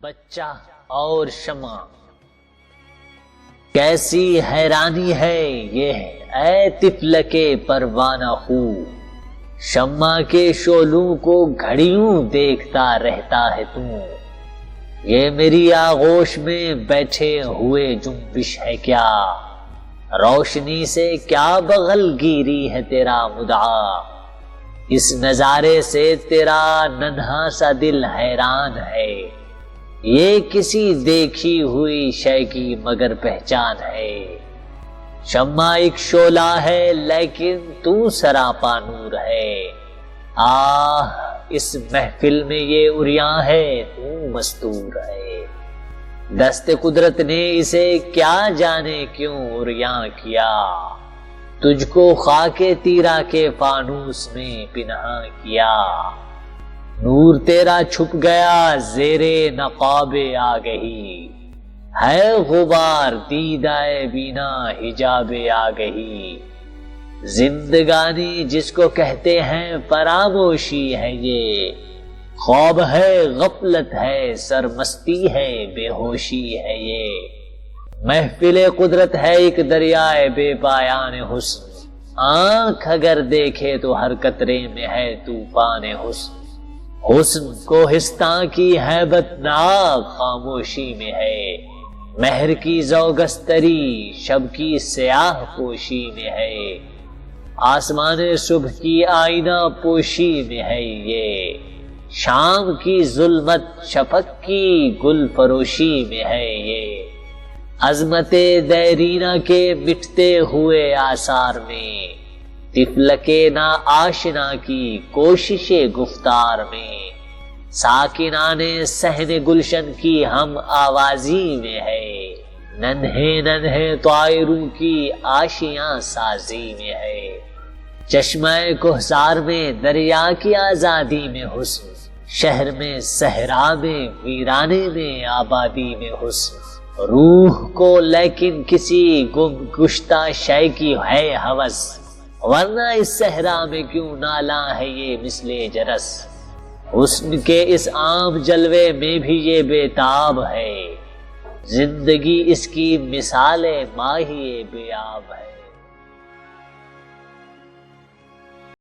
بچہ اور شمع، کیسی حیرانی ہے یہ اے طفل کے پروانہ خو، شمع کے شعلوں کو گھڑیوں دیکھتا رہتا ہے تو، یہ میری آغوش میں بیٹھے ہوئے جنبش ہے کیا، روشنی سے کیا بغل گیری ہے تیرا مدعا، اس نظارے سے تیرا ننھا سا دل حیران ہے، یہ کسی دیکھی ہوئی شے کی مگر پہچان ہے، شمع ایک شعلہ ہے لیکن تو سراپا نور ہے، آہ اس محفل میں یہ عریاں ہے تو مستور ہے، دست قدرت نے اسے کیا جانے کیوں عریاں کیا، تجھ کو خاک تیرا کے فانوس میں پنہاں کیا، نور تیرا چھپ گیا زیر نقاب آگہی، ہے غبار دیدائے بینا حجاب آگہی، زندگانی جس کو کہتے ہیں فراموشی ہے یہ، خواب ہے غفلت ہے سرمستی ہے بے ہوشی ہے یہ، محفل قدرت ہے ایک دریائے بے پایان حسن، آنکھ اگر دیکھے تو ہر قطرے میں ہے طوفان حسن، حسن کو ہستاں کی ہیبت ناک خاموشی میں ہے، مہر کی زوگستری شب کی سیاہ پوشی میں ہے، آسمان صبح کی آئینہ پوشی میں ہے یہ، شام کی ظلمت شفق کی گل فروشی میں ہے یہ، عظمت دیرینہ کے مٹتے ہوئے آثار میں، طفل کے نا آشنا کی کوشش گفتار میں، ساکنان صحن گلشن کی ہم آوازی میں ہے، ننھے ننھے طائروں کی آشیاں سازی میں ہے، چشمہ کوہسار میں دریا کی آزادی میں حسن، شہر میں صحرا میں ویرانے میں آبادی میں حسن، روح کو لیکن کسی گم گشتہ شے کی ہے ہوس، ورنہ اس صحرا میں کیوں نالاں ہے یہ مثل جرس، حسن کے اس عام جلوے میں بھی یہ بےتاب ہے، زندگی اس کی مثال ماہی بے آب ہے۔